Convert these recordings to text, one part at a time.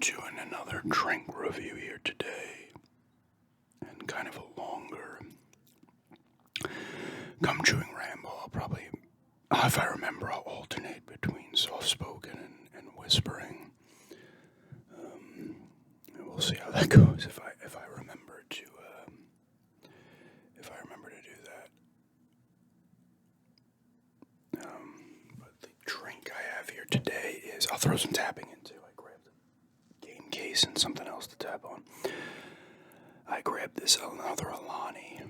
doing another drink review here today, and kind of a longer gum chewing ramble. I'll probably, if I remember, I'll alternate between soft-spoken and whispering. And we'll see how that goes if I remember to do that. But the drink I have here today is, I'll throw some tapping into. I grabbed a game case and something else to tap on. I grabbed this another Alani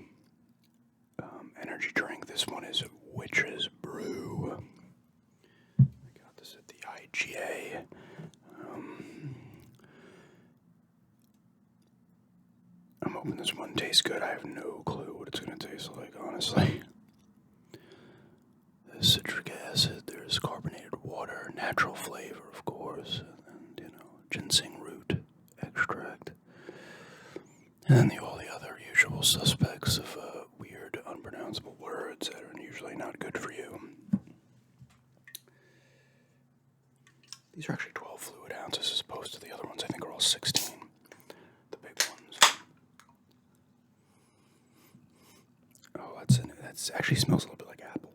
energy drink. This one is Witch's Brew. I got this at the IGA. I'm hoping this one tastes good. I have no clue what it's going to taste like, honestly. There's citric acid, there's carbonated water, natural flavor, of course, and, ginseng root extract. And then all the other usual suspects of weird, unpronounceable words that are usually not good for you. These are actually 12 fluid ounces as opposed to the other ones. I think are all 16. The big ones. Oh, that's actually smells a little bit like apple.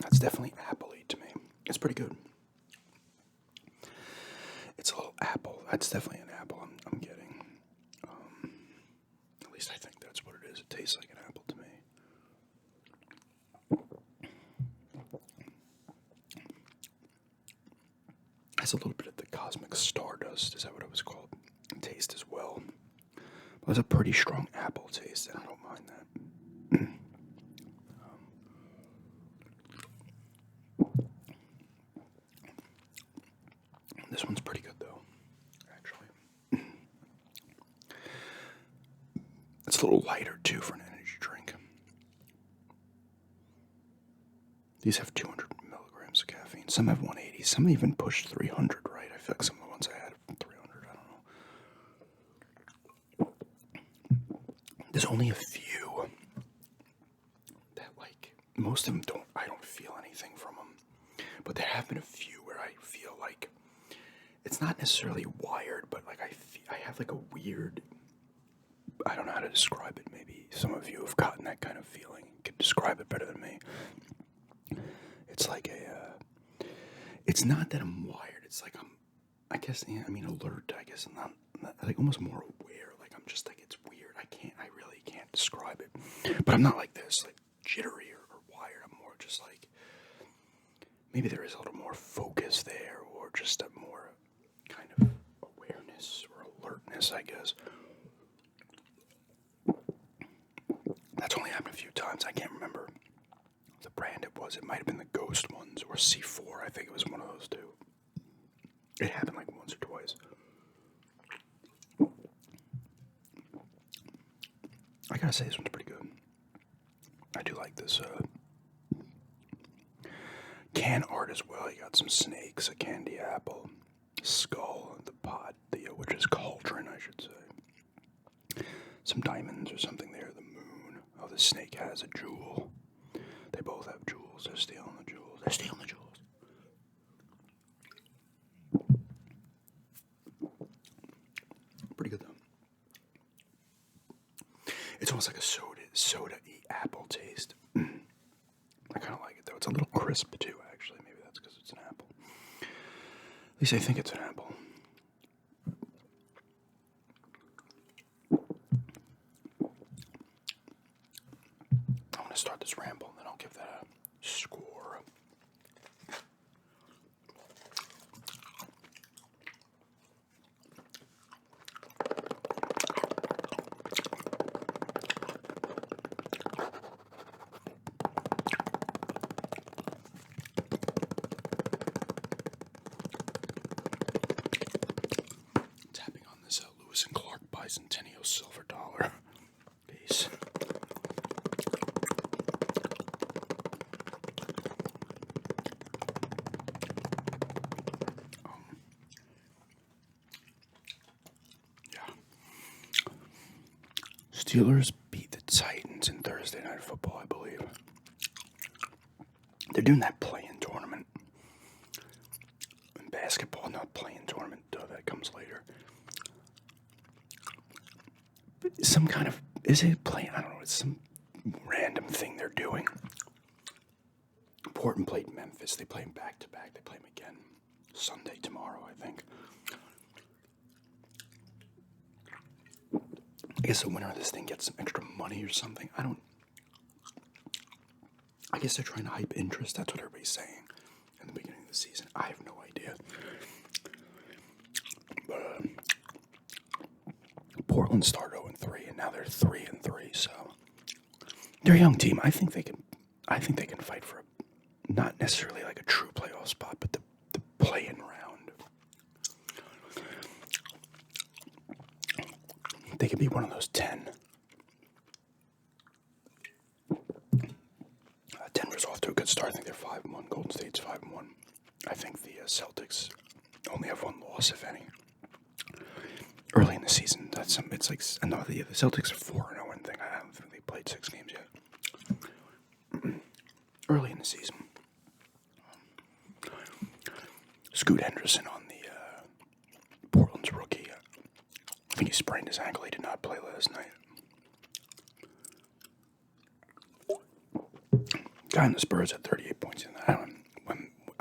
That's definitely apple-y to me. It's pretty good. It's a little apple. That's definitely an apple I'm getting. At least I think that's what it is. It tastes like an apple to me. Has a little bit of the cosmic stardust. Is that what it was called? Taste as well. But it's a pretty strong apple taste, and I don't mind that. This one's pretty good, though, actually. It's a little lighter, too, for an energy drink. These have 200 milligrams of caffeine. Some have 180. Some even push 300, right? I feel like some of the ones I had have 300. I don't know. There's only a few that, most of them I don't feel anything from them. But there have been a few where I feel like it's not necessarily wired, but I have a weird, I don't know how to describe it. Maybe some of you have gotten that kind of feeling. You can describe it better than me. It's like it's not that I'm wired. It's like alert. I guess I'm not almost more aware. I'm just it's weird. I really can't describe it. But I'm not like this, jittery or wired. I'm more just maybe there is a little more focus there, or just a more kind of awareness or alertness, I guess. That's only happened a few times. I can't remember the brand it was. It might have been the Ghost ones or C4. I think it was one of those two. It happened once or twice. I gotta say, this one's pretty good. I do like this can art as well. You got some snakes, a candy apple, skull, the pot, which is cauldron, I should say. Some diamonds or something there, the moon. Oh, the snake has a jewel. They both have jewels. They're stealing the jewels. They're stealing the jewels. Pretty good, though. It's almost like a soda-y apple taste. I kind of like it, though. It's a little crisp, too, actually. Maybe that's because it's an apple. At least I think it's an apple. I'm going to start this ramble, and then I'll give that a score. Tapping on this Lewis and Clark Bicentennial silver dollar piece. Steelers beat the Titans in Thursday Night Football, I believe. They're doing that play-in tournament. In basketball, not play-in tournament, that comes later. Some kind of, is it play? I don't know, it's some random thing they're doing. Portland played Memphis. They play them back-to-back. They play them again Sunday tomorrow, I think. I guess the winner of this thing gets some extra money or something. I guess they're trying to hype interest. That's what everybody's saying in the beginning of the season. I have no idea. But Portland started 0-3, and now they're 3-3. So they're a young team. I think they can fight for not necessarily like a true playoff spot, but the play-in round. They could be one of those 10. Denver's off to a good start. I think they're 5-1. Golden State's 5-1. I think the Celtics only have one loss, if any. Early in the season, the Celtics are 4-0 and thing. I don't think they played 6 games yet. Early in the season. Scoot Henderson on the Portland's rookie. I think he sprained his ankle. He did not play last night. Guy in the Spurs had 38 points in that. I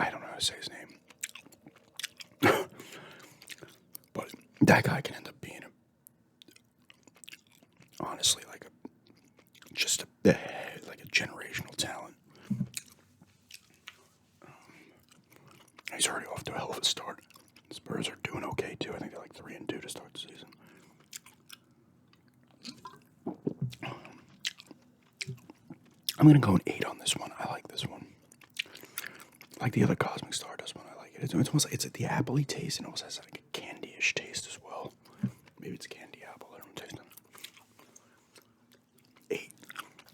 don't know how to say his name. But that guy can end up being honestly like a generational talent. He's already off to a hell of a start. The Spurs are doing okay too. I think they're like 3-2 to start the season. I'm gonna go an 8 on this one. I like this one. Like the other Cosmic Stardust one, I like it. It's almost like it's the appley taste, and it also has like a candy-ish taste as well. Maybe it's candy apple. I don't taste it.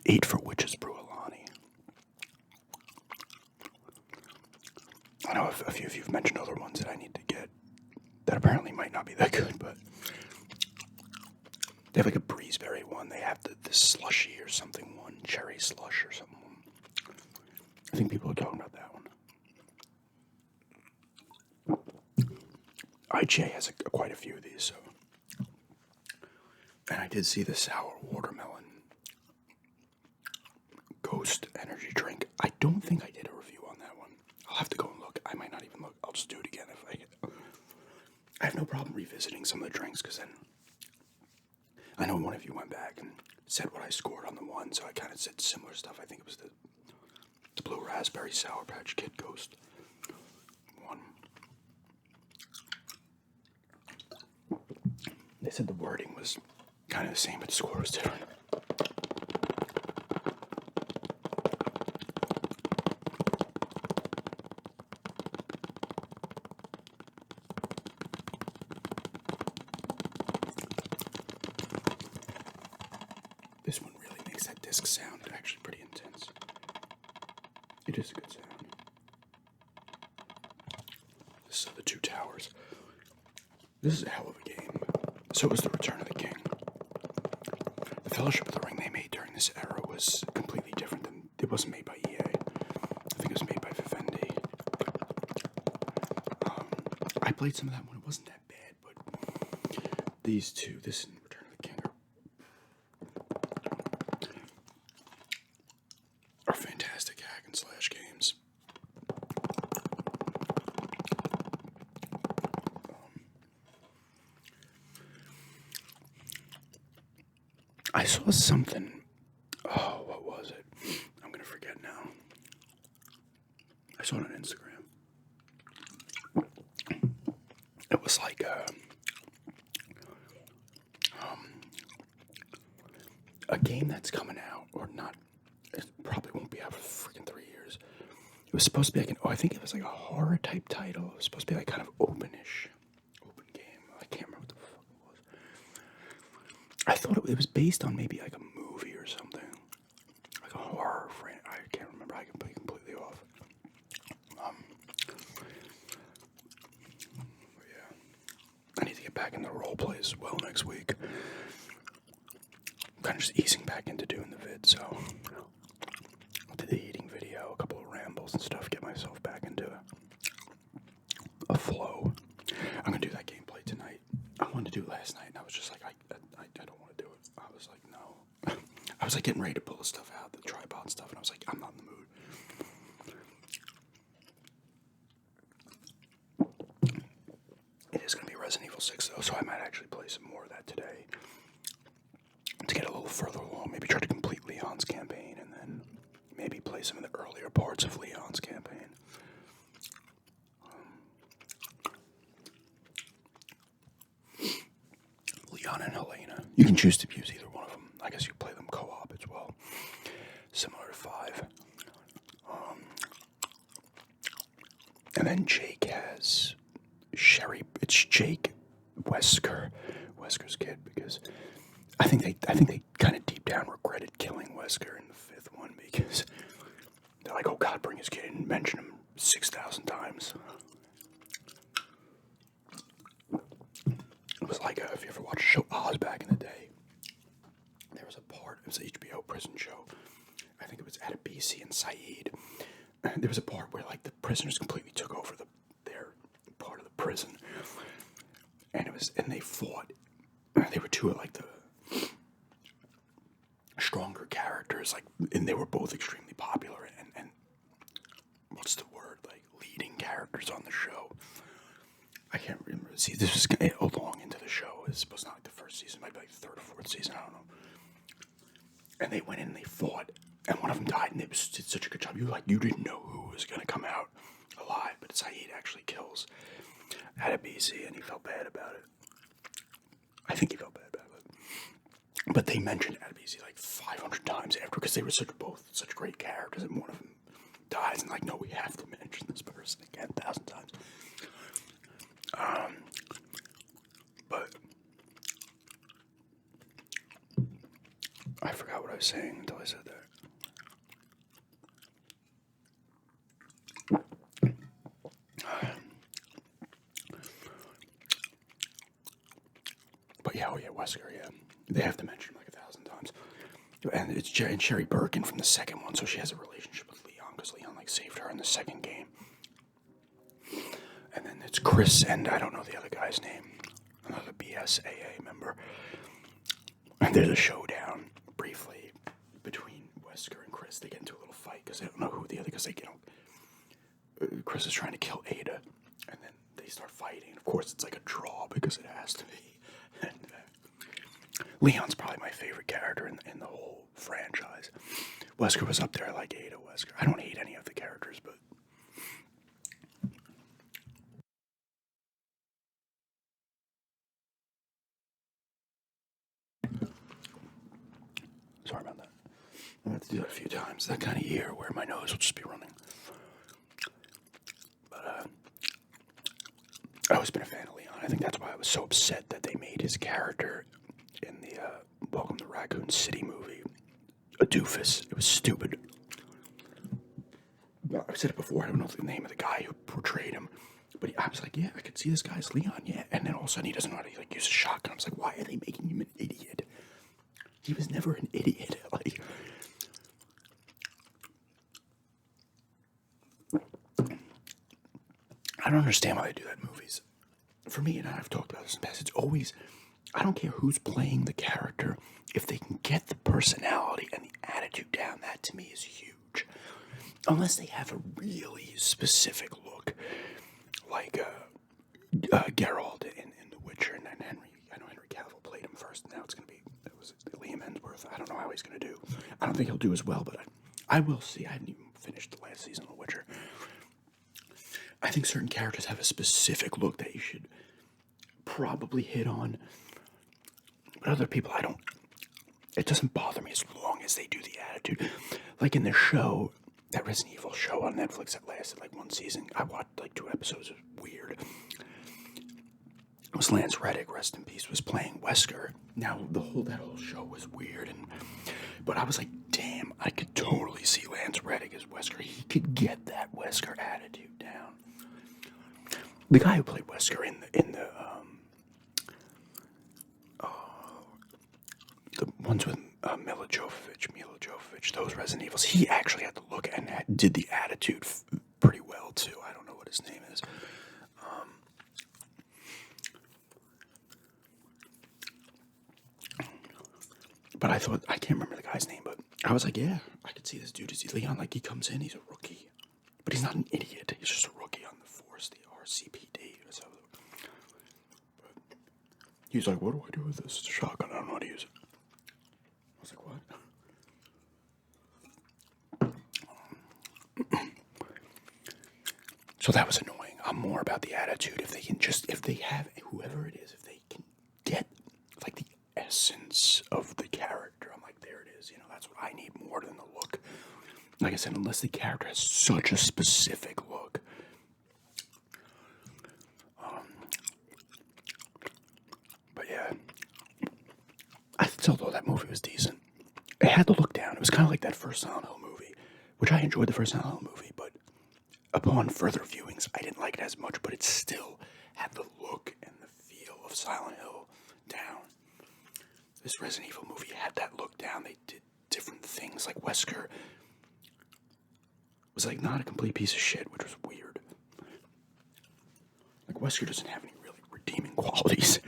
8 for Witch's Brew Alani. I know a few of you have mentioned other ones that I need to get that apparently might not be that good, but they have like a breezeberry one. They have the slushy or something one, cherry slush or something. I think people are talking about that one. IGA has quite a few of these, so. And I did see the sour watermelon Ghost energy drink. I don't think I did a review on that one. I'll have to go and look. I might not even look. I'll just do it again if I get. I have no problem revisiting some of the drinks because then I know one of you went back and said what I scored on the one, so I kind of said similar stuff. I think it was the Blue Raspberry Sour Patch Kid Ghost one. They said the wording was kind of the same, but the score was different. This one really makes that disc sound actually pretty intense. It is a good sound. This is the Two Towers. This is a hell of a game. So was the Return of the King. The Fellowship of the Ring they made during this era was completely different than it wasn't made by EA. I think it was made by Vivendi. I played some of that one. It wasn't that bad, but these two, this and Return of the King, are fantastic hack and slash games. I saw something. Oh, what was it? I'm gonna forget now. I saw it on Instagram. It was like a game that's coming out, or not. It probably won't be out for freaking 3 years. It was supposed to be like I think it was like a horror type title. It was supposed to be like kind of open game. I can't remember what the fuck it was. I thought it was based on maybe like a movie or something. Like a horror frame. I can't remember. I can be completely off. Yeah. I need to get back into role play as well next week. kind of just easing back into doing the vid, so I did the eating video, a couple of rambles and stuff, get myself back into a flow. I'm gonna do that gameplay tonight. I wanted to do it last night, and I was just like, I don't want to do it. I was like, no. I was like getting ready to pull the stuff out, the tripod stuff, and I was like, I'm not in the mood. It is gonna be Resident Evil 6 though, so I might actually play some more of that today to get a little further along. Maybe try to complete Leon's campaign, and then maybe play some of the earlier parts of Leon's campaign. Leon and Helena. You can choose to use either one of them. I guess you play them co-op as well, similar to 5. And then Jake has Sherry. It's Jake Wesker's kid, because I think they kind of deep down regretted killing Wesker in the 5th one, because they're like, oh God, bring his kid in and mention him 6,000 times. It was like, if you ever watched the show Oz back in the day, there was a part, it was an HBO prison show, I think it was Adebisi and Saeed. There was a part where like the prisoners completely took over their part of the prison, and they fought. They were two of like the stronger characters, like, and they were both extremely popular and what's the word, like leading characters on the show. I can't remember. See, this was long into the show. It was not like the first season, maybe like the 3rd or 4th season, I don't know. And they went in and they fought, and one of them died, and they did such a good job. You didn't know who was going to come out alive, but Saeed actually kills Adebisi, and he felt bad about it. I think he felt bad about it. But they mentioned Adebisi like 500 times after, because they were both such great characters, and one of them dies, and like, no, we have to mention this person again 1,000 times. But I forgot what I was saying until I said that. But yeah, Wesker, yeah. They have to mention him like 1,000 times. And it's Sherry Birkin from the 2nd one, so she has a relationship with Leon, because Leon like saved her in the 2nd game. And then it's Chris and I don't know the other guy's name, another BSAA member. And there's a showdown briefly between Wesker and Chris. They get into a little fight because they don't know who the other, because Chris is trying to kill Ada, and then they start fighting. And of course, it's like a draw because it has to be. And Leon's probably my favorite character in the whole franchise. Wesker was up there. I like Ada Wesker. I don't hate any of the characters, but sorry about that. I have to do that a few times. That kind of year where my nose will just be running. But I've always been a fan of Leon. I think that's why I was so upset that they made his character in the Welcome to Raccoon City movie a doofus. It was stupid. I've said it before. I don't know the name of the guy who portrayed him, but I was like, yeah, I could see this guy's Leon, yeah. And then all of a sudden he doesn't know how to use a shotgun. I was like, why are they making him an idiot? He was never an idiot. Like, I don't understand why they do that in movies. For me, and I've talked about this in the past, it's always, I don't care who's playing the character, if they can get the personality and the attitude down, that to me is huge. Unless they have a really specific look, like Geralt in The Witcher, and then Henry. I know Henry Cavill played him first, and now it was Liam Hemsworth. I don't know how he's going to do. I don't think he'll do as well, but I will see. I haven't even finished the last season of The Witcher. I think certain characters have a specific look that you should probably hit on, but other people, I don't. It doesn't bother me as long as they do the attitude. Like in the show, that Resident Evil show on Netflix that lasted like 1 season. I watched like 2 episodes. It was weird. It was Lance Reddick, rest in peace, was playing Wesker. Now that whole show was weird, but I was like, damn, I could totally see Lance Reddick as Wesker. He could get that Wesker attitude down. The guy who played Wesker in the ones with Mila Jovovich, those Resident Evils. He actually had the look and did the attitude pretty well too. I don't know what his name is. But I thought, I can't remember the guy's name, but I was like, yeah, I could see this dude. Is he Leon? Like, he comes in, he's a rookie. But he's not an idiot. He's just a rookie on the force, the RCPD. So, but he's like, what do I do with this shotgun? I don't know how to use it. I was like, what? So that was annoying. I'm more about the attitude. If they have, whoever it is, if they can get, like, the essence of the character, I'm like, there it is. That's what I need more than the look. Like I said, unless the character has such a specific look. But yeah, I still thought that movie was decent. It had the look down. It was kind of like that first Silent Hill movie, which I enjoyed the first Silent Hill movie, but upon further viewings, I didn't like it as much, but it still had the look and the feel of Silent Hill down. This Resident Evil movie had that look down. They did different things, like Wesker was like not a complete piece of shit, which was weird. Like Wesker doesn't have any really redeeming qualities,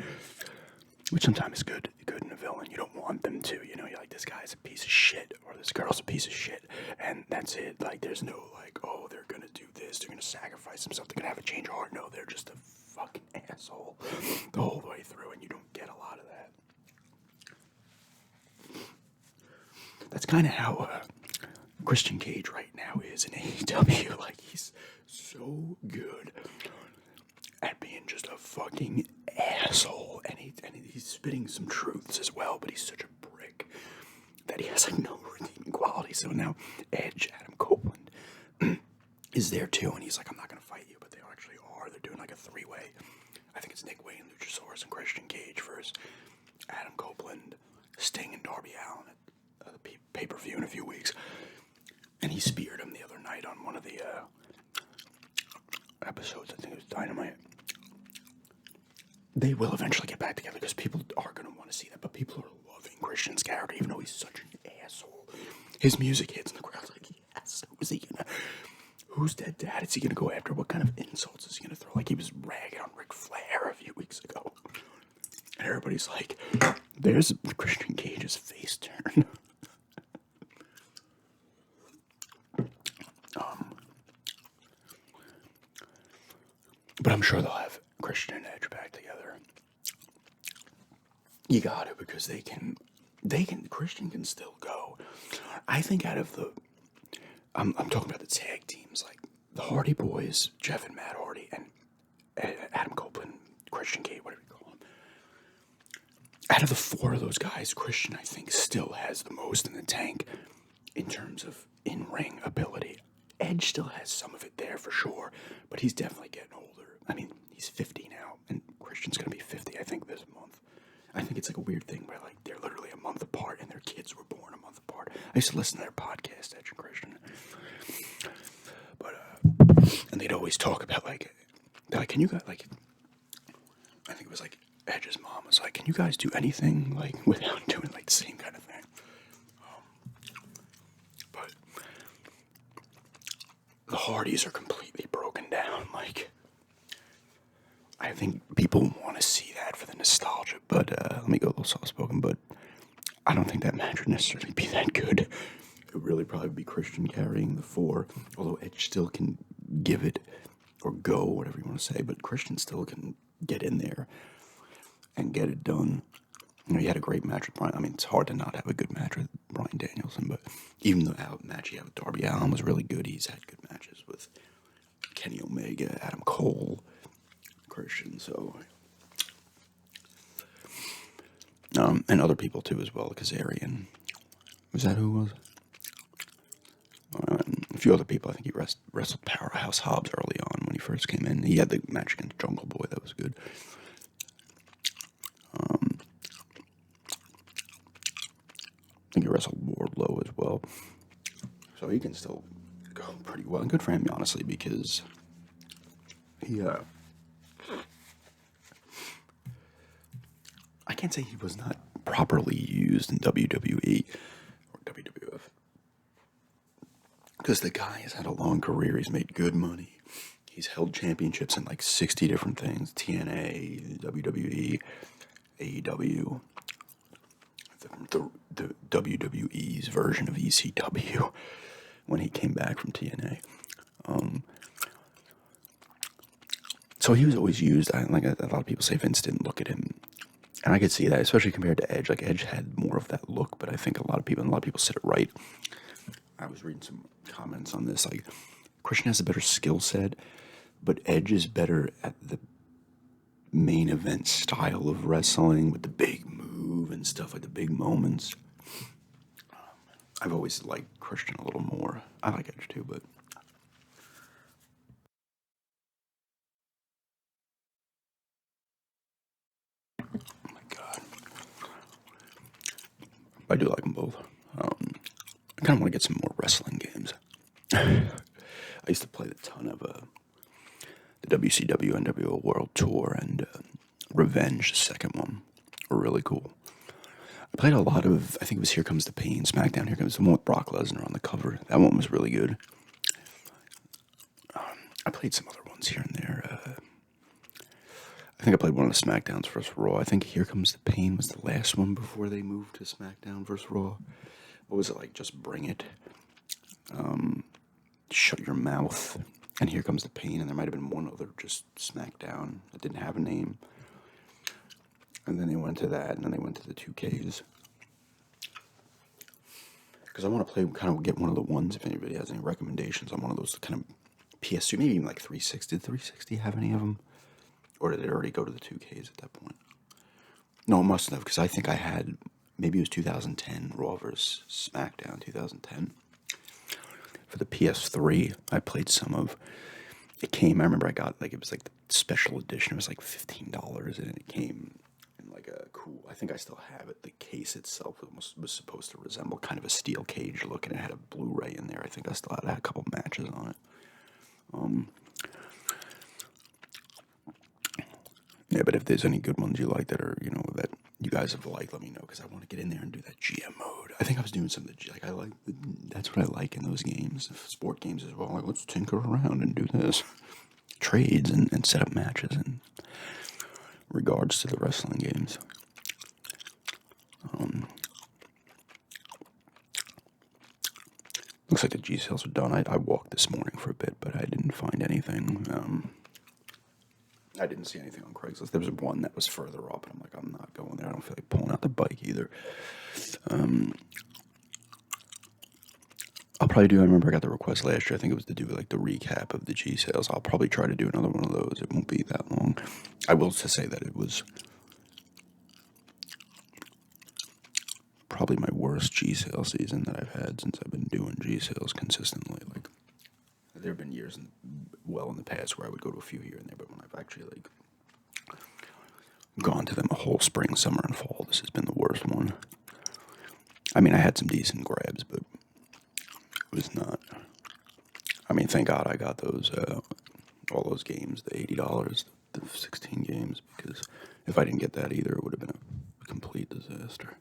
which sometimes is good in a villain. You don't want them to, you're like, this guy's a piece of shit, or this girl's a piece of shit, and that's it. Like, there's no like, oh, they're gonna do this, they're gonna sacrifice themselves, they're gonna have a change of heart. No, they're just a fucking asshole the whole way through, and you don't get a lot of that. That's kind of how Christian Cage right now is in AEW. Like, he's so good at being just a fucking asshole, and he's spitting some truths as well, but he's such a prick that he has like no redeeming quality. So now Edge, Adam Copeland, is there too, and he's like, I'm not gonna fight you, but they actually are. They're doing like a 3-way. I think it's Nick Wayne, Luchasaurus, and Christian Cage versus Adam Copeland, Sting, and Darby Allin at the pay-per-view in a few weeks. And he speared him the other night on one of the episodes. I think it was Dynamite. They will eventually get back together because people are going to want to see that. But people are loving Christian's character, even though he's such an asshole. His music hits and the crowd's like, yes. Who's dead dad is he going to go after? What kind of insults is he going to throw? Like, he was ragging on Ric Flair a few weeks ago. And everybody's like, there's Christian Cage's face turn. But I'm sure they'll have Christian and Edge back together. You got to, because Christian can still go. I think out of I'm talking about the tag teams, like the Hardy Boys, Jeff and Matt Hardy, and Adam Copeland, Christian Cage, whatever you call him. Out of the 4 of those guys, Christian, I think, still has the most in the tank in terms of in-ring ability. Edge still has some of it there for sure, but he's definitely getting older. I mean, he's 50 now, and Christian's going to be 50, I think, this month. I think it's like a weird thing where, like, they're literally a month apart, and their kids were born a month apart. I used to listen to their podcast, Edge and Christian. But, and they'd always talk about, like, they're like, can you guys, like, I think it was, like, Edge's mom was like, can you guys do anything, like, without doing, like, the same kind of thing? But the Hardys are completely broken down, like, I think people want to see that for the nostalgia, but let me go a little soft-spoken, but I don't think that match would necessarily be that good. It would really probably be Christian carrying the 4, although Edge still can give it, or go, whatever you want to say, but Christian still can get in there and get it done. He had a great match with Bryan. I mean, it's hard to not have a good match with Bryan Danielson, but even the match he had with Darby Allin was really good. He's had good matches with Kenny Omega, Adam Cole, Christian, so and other people too as well. Kazarian, was that who it was? A few other people. I think he wrestled Powerhouse Hobbs early on when he first came in. He had the match against Jungle Boy, that was good. I think he wrestled Wardlow as well, so he can still go pretty well. And good for him, honestly, because he I can't say he was not properly used in WWE or WWF. Because the guy has had a long career. He's made good money. He's held championships in like 60 different things. TNA, WWE, AEW, the WWE's version of ECW when he came back from TNA. So he was always used. Like a lot of people say Vince didn't look at him. And I could see that, especially compared to Edge. Like Edge had more of that look, but I think a lot of people said it right. I was reading some comments on this. Like Christian has a better skill set, but Edge is better at the main event style of wrestling with the big move and stuff, like the big moments. I've always liked Christian a little more. I like Edge too, but oh my god, I do like them both. I kind of want to get some more wrestling games. I used to play a ton of the WCW NWO World Tour and Revenge, the second one, were really cool. I played a lot of, I think it was Here Comes the Pain, SmackDown, Here Comes the one with Brock Lesnar on the cover. That one was really good. I played some other ones here and there. I think I played one of the SmackDowns versus Raw. I think Here Comes the Pain was the last one before they moved to SmackDown versus Raw. What was it like? Just Bring It. Shut Your Mouth. And Here Comes the Pain. And there might have been one other just SmackDown that didn't have a name. And then they went to that, and then they went to the 2Ks. Because I want to play, kind of get one of the ones, if anybody has any recommendations on one of those kind of PS2, maybe even like 360. Did 360 have any of them? Or did it already go to the 2Ks at that point? No, it must have, because I think I had, maybe it was 2010, Raw vs. SmackDown 2010. For the PS3, I played some of, it came, I remember I got, like, it was like the special edition, it was like $15, and it came in like a cool, I think I still have it, the case itself was supposed to resemble kind of a steel cage look, and it had a Blu-ray in there. I think I still had a couple matches on it. Yeah, but if there's any good ones you like that are, that you guys have liked, let me know, because I want to get in there and do that GM mode. I think I was doing some of the, like, that's what I like in those games, sport games as well. Like, let's tinker around and do this. Trades and set up matches in regards to the wrestling games. Looks like the G sales are done. I walked this morning for a bit, but I didn't find anything. I didn't see anything on Craigslist. There was one that was further up, and I'm like, I'm not going there. I don't feel like pulling out the bike either. I'll probably do, I remember I got the request last year. I think it was to do like the recap of the G sales. I'll probably try to do another one of those. It won't be that long. I will to say that it was probably my worst G sale season that I've had since I've been doing G sales consistently. Like, there have been years in the past where I would go to a few here and there, but when I've actually like gone to them a whole spring, summer, and fall, this has been the worst one. I mean, I had some decent grabs, but it was not. I mean, thank God I got those all those games, the $80, the 16 games, because if I didn't get that either, it would have been a complete disaster.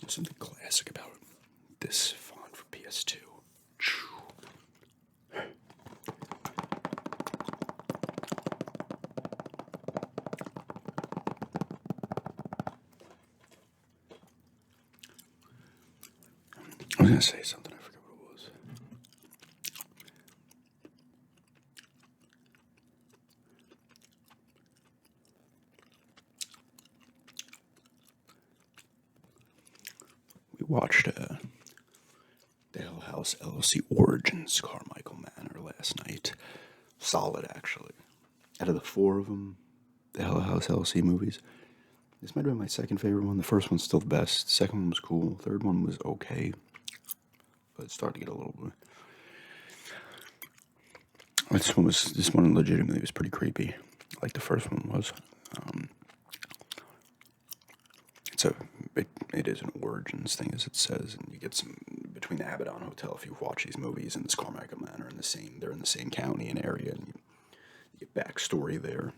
There's something classic about this font for PS2. I was going to say something, I forgot what it was. We watched the Hell House LLC Origins Carmichael Manor last night. Solid, actually. Out of the four of them, the Hell House LC movies, this might have been my second favorite one. The first one's still the best. The second one was cool. The third one was okay, but it started to get a little bit. This one legitimately was pretty creepy, like the first one was. It is an origins thing, as it says, and you get some between the Abaddon Hotel. If you watch these movies, and this Carmichael Manor they're in the same county and area, and you get backstory there.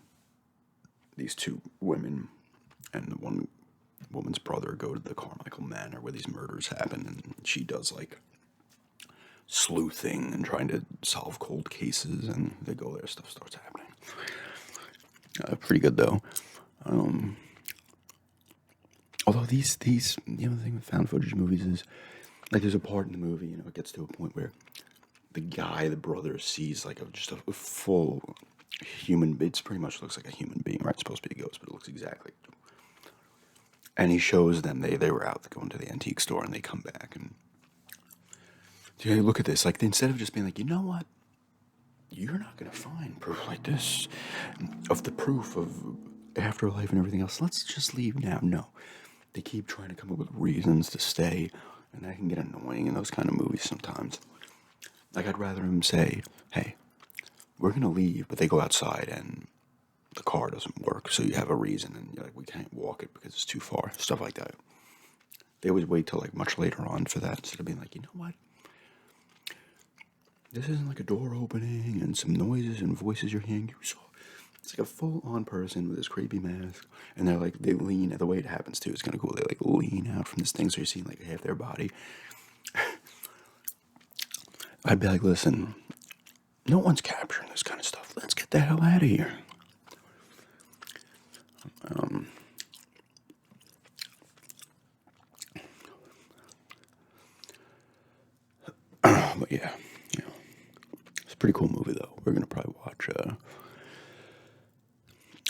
These two women and the one woman's brother go to the Carmichael Manor where these murders happen, and she does like sleuthing and trying to solve cold cases, and they go there, stuff starts happening. Pretty good though. Although these the thing with found footage movies is like there's a part in the movie, it gets to a point where the brother sees like just a full human. It pretty much looks like a human being, right? It's supposed to be a ghost, but it looks exactly. And he shows them they were out going to the antique store, and they come back and look at this. Like instead of just being like, you know what, you're not gonna find proof like this of the proof of afterlife and everything else. Let's just leave now. No, they keep trying to come up with reasons to stay, and that can get annoying in those kind of movies sometimes. Like I'd rather him say, "Hey, we're gonna leave," but they go outside and the car doesn't work, so you have a reason, and you're like, we can't walk it because it's too far, stuff like that. They always wait till like much later on for that, instead of being like, you know what, this isn't like a door opening and some noises and voices you're hearing. It's like a full-on person with this creepy mask, and they lean. The way it happens too is kind of cool. They like lean out from this thing, so you're seeing like half their body. I'd be like, listen, no one's capturing this kind of stuff. Let's get the hell out of here. But yeah, it's a pretty cool movie though. We're gonna probably watch A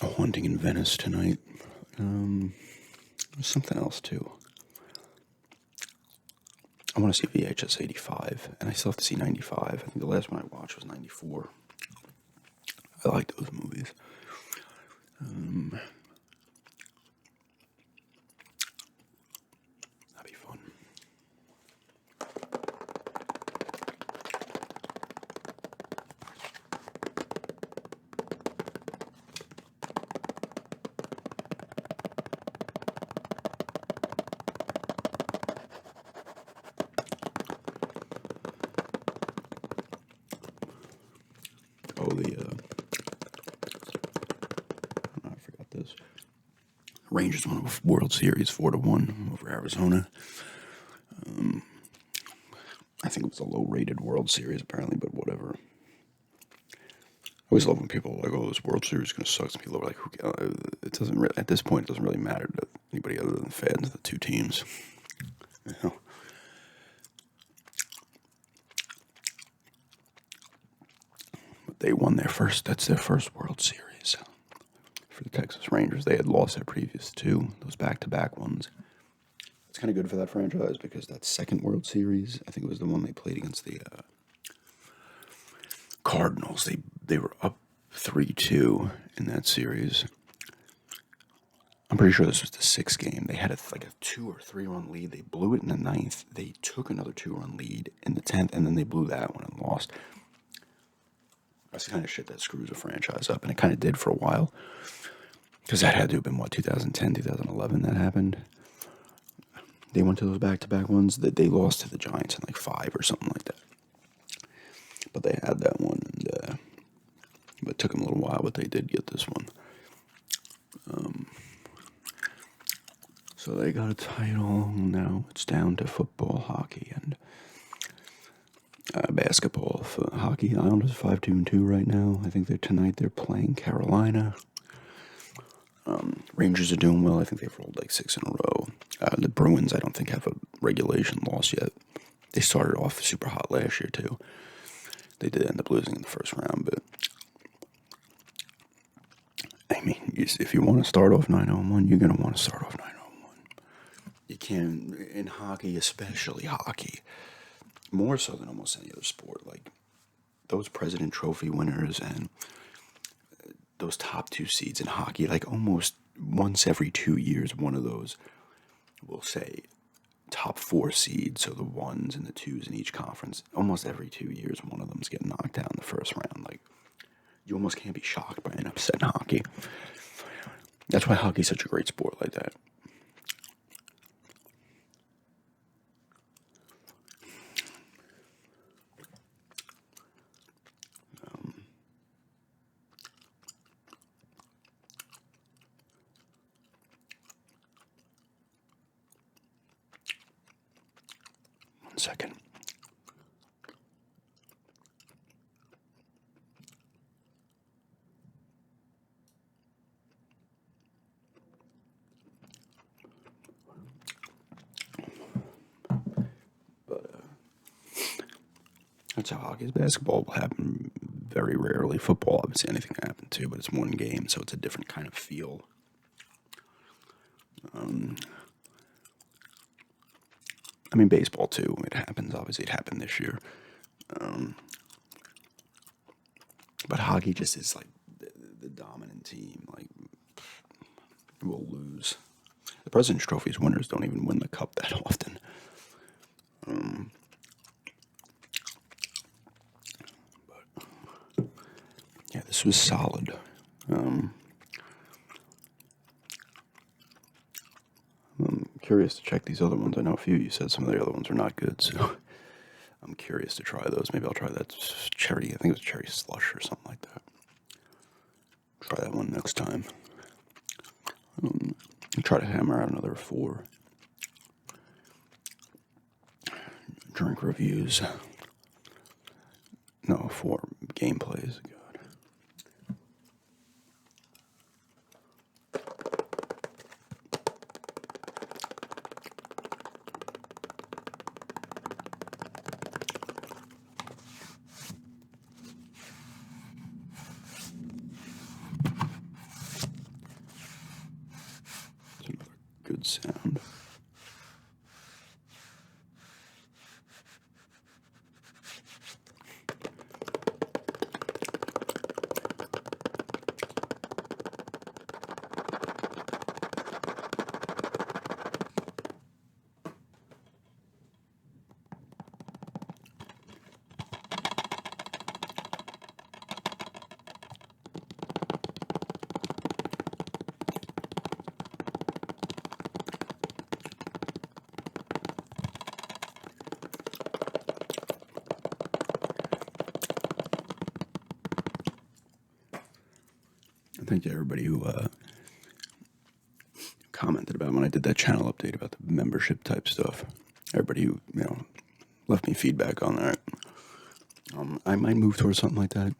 Haunting in Venice tonight. There's something else too. I want to see VHS 85, and I still have to see 95. I think the last one I watched was 94. I like those movies. That'd be fun. Oh, I forgot this. Rangers won a World Series 4-1 over Arizona. I think it was a low-rated World Series apparently, but whatever. I always love when people are like, "Oh, this World Series is gonna suck." Some people are like, "It doesn't really." At this point, it doesn't really matter to anybody other than fans of the two teams. But they won their first. That's their first World Series for the Texas Rangers. They had lost their previous two, those back-to-back ones. It's kind of good for that franchise because that second World Series, I think it was the one they played against the Cardinals. They were up 3-2 in that series. I'm pretty sure this was the sixth game. They had a 2 or 3 run lead. They blew it in the ninth. They took another 2-run lead in the 10th, and then they blew that one and lost. That's the kind of shit that screws a franchise up, and it kind of did for a while. Because that had to have been, 2010, 2011 that happened. They went to those back-to-back ones that they lost to the Giants in 5 or something like that. But they had that one, and it took them a little while, but they did get this one. So they got a title. Now it's down to football, hockey, and basketball. For hockey, Islanders 5-2-2 right now. I think tonight they're playing Carolina. Rangers are doing well. I think they've rolled 6 in a row. The Bruins, I don't think, have a regulation loss yet. They started off super hot last year, too. They did end up losing in the first round, but I mean, if you want to start off 9-1, you're going to want to start off 9-1. You can, in hockey, especially hockey, more so than almost any other sport, those President Trophy winners and those top 2 seeds in hockey, like almost once every 2 years, one of those will say top 4 seeds, so the ones and the twos in each conference. Almost every 2 years, one of them's getting knocked out in the first round. Like, you almost can't be shocked by an upset in hockey. That's why hockey's such a great sport like that. 1 second. That's how hockey is. Basketball will happen very rarely. Football, obviously, anything can happen too, but it's one game, so it's a different kind of feel. I mean, baseball too. It happens. Obviously, it happened this year. But hockey just is like the dominant team. Like, will lose. The President's Trophy's winners don't even win the cup that often. But yeah, this was solid. I'm curious to check these other ones. I know a few of you said some of the other ones are not good, so I'm curious to try those. Maybe I'll try that cherry. I think it was cherry slush or something like that. Try that one next time. Try to hammer out another 4 drink reviews. No, 4 gameplays. God. That's another good sound. Thank you to everybody who commented about when I did that channel update about the membership type stuff. Everybody who left me feedback on that. I might move towards something like that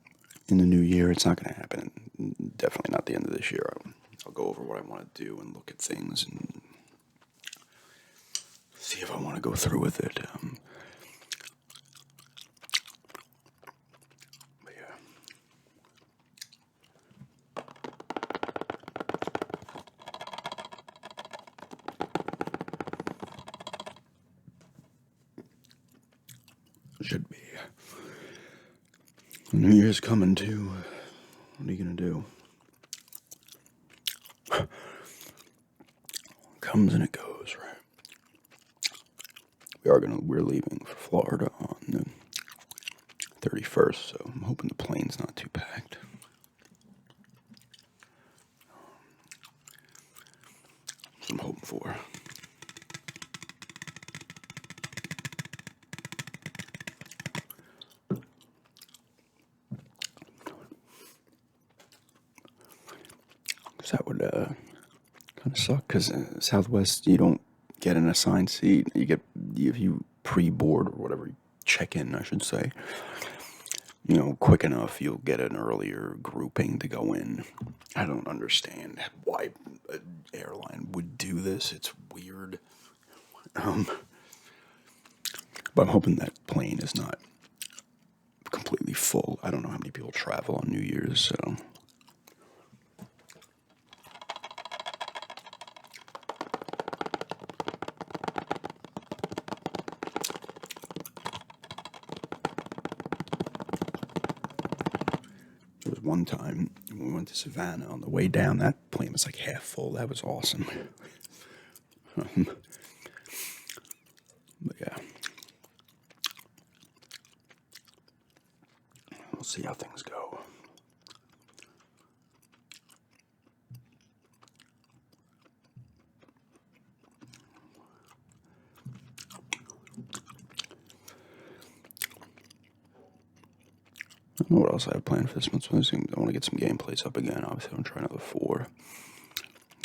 in the new year. It's not going to happen. Definitely not the end of this year. I'll go over what I want to do and look at things and see if I want to go through with it. But yeah. Should be. New Year's coming too. What are you gonna do? Comes and it goes, right? We're leaving for Florida on the 31st, so I'm hoping the plane's not too packed. That's what I'm hoping for. That would kind of suck, because Southwest, you don't get an assigned seat. If you pre-board or whatever, check-in, I should say, quick enough, you'll get an earlier grouping to go in. I don't understand why an airline would do this. It's weird. But I'm hoping that plane is not completely full. I don't know how many people travel on New Year's, so... one time when we went to Savannah. On the way down, that plane was like half full. That was awesome. But yeah, we'll see how things go. I don't know what else I have planned for this month. I want to get some gameplays up again. Obviously, I'm trying another 4.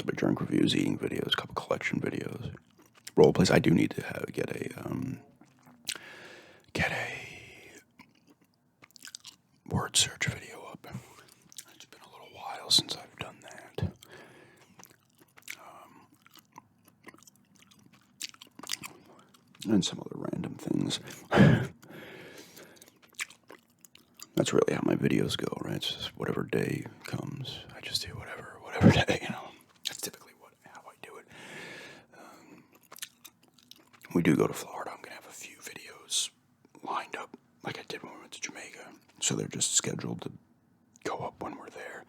A bit drink reviews, eating videos, a couple collection videos, role plays. I do need to get a word search video up. It's been a little while since I've done that. And some other random things. That's really how my videos go, right? It's just whatever day comes, I just do whatever day, That's typically how I do it. We do go to Florida. I'm gonna have a few videos lined up, like I did when we went to Jamaica. So they're just scheduled to go up when we're there,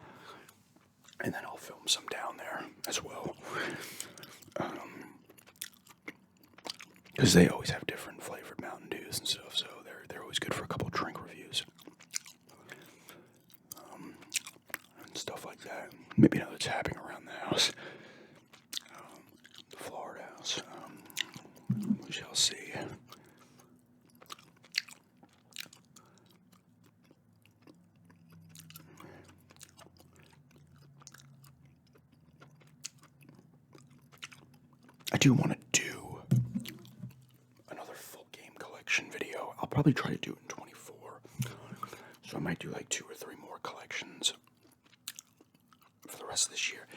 and then I'll film some down there as well. Because they always have different flavored Mountain Dews and stuff, so they're always good for a couple of drink reviews. And stuff like that. Maybe another tapping around the house. The Florida house. We shall see. I do want to do another full game collection video. I'll probably try to do it in 24. So I might do like 2 or 3 more collections for the rest of this year.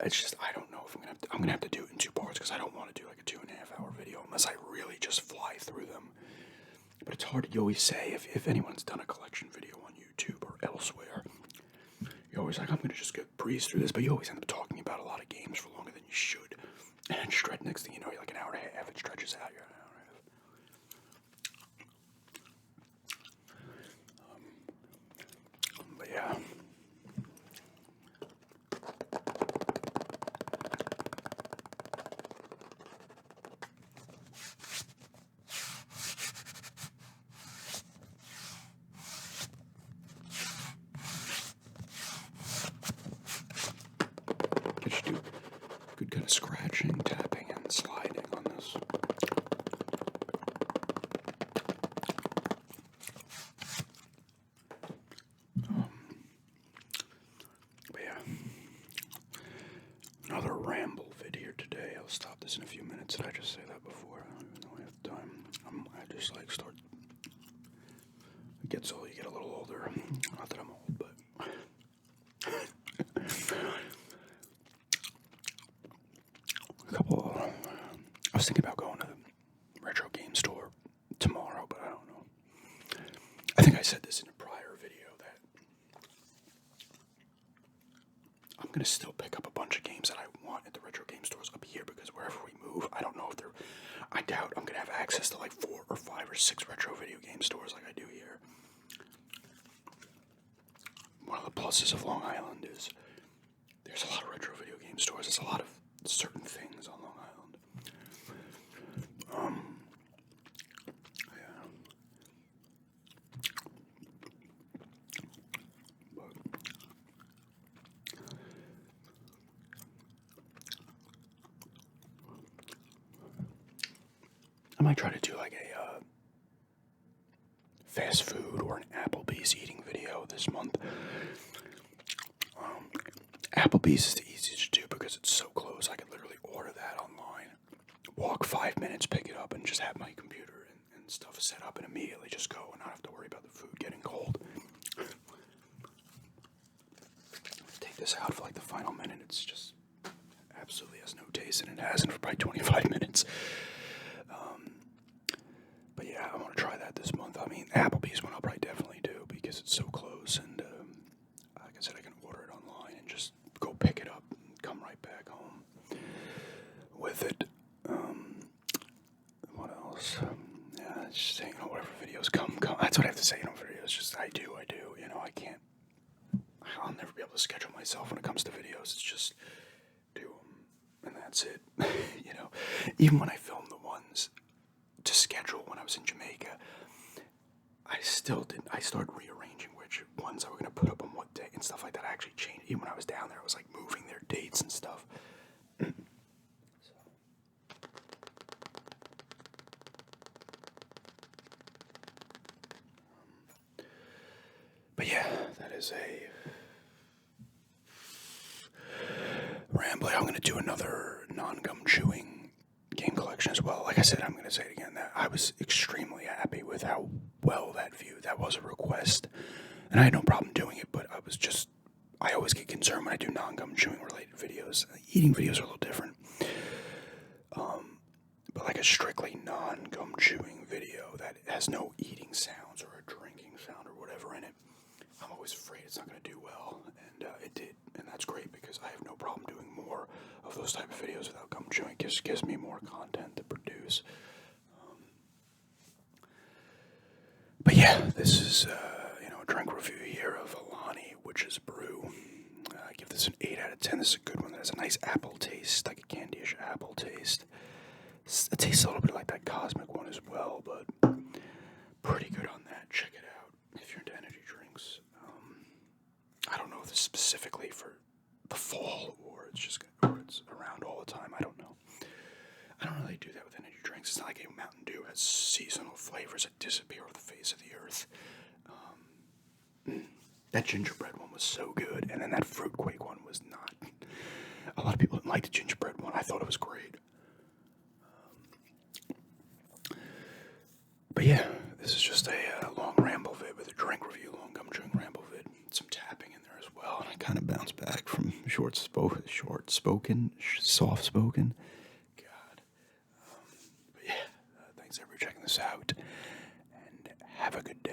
It's just, I don't know if I'm gonna have to do it in 2 parts, because I don't want to do like a 2.5 hour video unless I really just fly through them. But it's hard. You always say, if anyone's done a collection video on YouTube or elsewhere, you're always like, I'm gonna just breeze through this, but you always end up talking about a lot of games for longer than you should. And next thing you know, you're like an hour and a half. It stretches out. You're an hour and a half. But yeah. Just do good kind of scratching, tapping, and sliding on this. But yeah, another ramble video today. I'll stop this in a few minutes. Did I just say that before? I don't even know I have time. I just like start. It gets old. You get a little older. Not that I'm old, but. I was thinking about going to the retro game store tomorrow, but I don't know. I think I said this in a prior video that I'm going to still pick up a bunch of games that I want at the retro game stores up here, because wherever we move, I don't know if I doubt I'm going to have access to like 4 or 5 or 6 retro video game stores like I do here. One of the pluses of Long Island is there's a lot of retro video game stores. There's a lot of certain things on Long Island. Yeah. But I might try to do like a fast food or an Applebee's eating video this month. Applebee's is the easiest to do because it's so close. I could literally order that online, walk 5 minutes, pick it up, and just have my computer and stuff set up and immediately just go and not have to worry about the food getting cold. Take this out for like the final minute. It's just absolutely has no taste, and it hasn't for probably 25 minutes. But yeah, I want to try that this month. I mean, Applebee's one I'll probably definitely do because it's so close, and like I said, I can order it online and just go pick it up and come right back home with it. What else? Yeah, it's just, whatever videos come. That's what I have to say, videos. Just, I do, I can't I'll never be able to schedule myself when it comes to videos. It's just do them, and that's it. You know, even when I filmed the ones to schedule when I was in Jamaica, I still didn't. I started rearranging which ones I were gonna put up on what day and stuff like that. I actually changed. Even when I was down there, I was like moving their dates and stuff. So. But yeah, that is a rambling. I'm gonna do another non-gum chewing game collection as well. Like I said, I'm gonna say it again. That I was extremely happy with how well that viewed. That was a request, and I had no problem doing it. But I always get concerned when I do non-gum chewing related videos. Eating videos are a little different. But like a strictly non-gum chewing video that has no eating sounds or a drinking sound or whatever in it, I'm always afraid it's not going to do well, and it did, and that's great because I have no problem doing more of those type of videos without gum chewing. It just gives me more content to produce. But yeah, this is a drink review here of Alani Witch's Brew. I give this an 8 out of 10. This is a good one that has a nice apple taste, like a candyish apple taste. It tastes a little bit like that Cosmic one as well, but pretty good on that. Check it out if you're into energy drinks. I don't know if it's specifically for the fall or it's around all the time. I don't know. I don't really do that with energy drinks. It's not like a Mountain Dew has seasonal flavors that disappear off the face of the earth. That gingerbread one was so good, and then that fruit quake one was not. A lot of people didn't like the gingerbread one. I thought it was great. But yeah, this is just a long ramble vid with a drink review, long gum chewing ramble vid. Some tapping in there as well, and I kind of bounced back from soft-spoken. God. But yeah, thanks everybody for checking this out, and have a good day.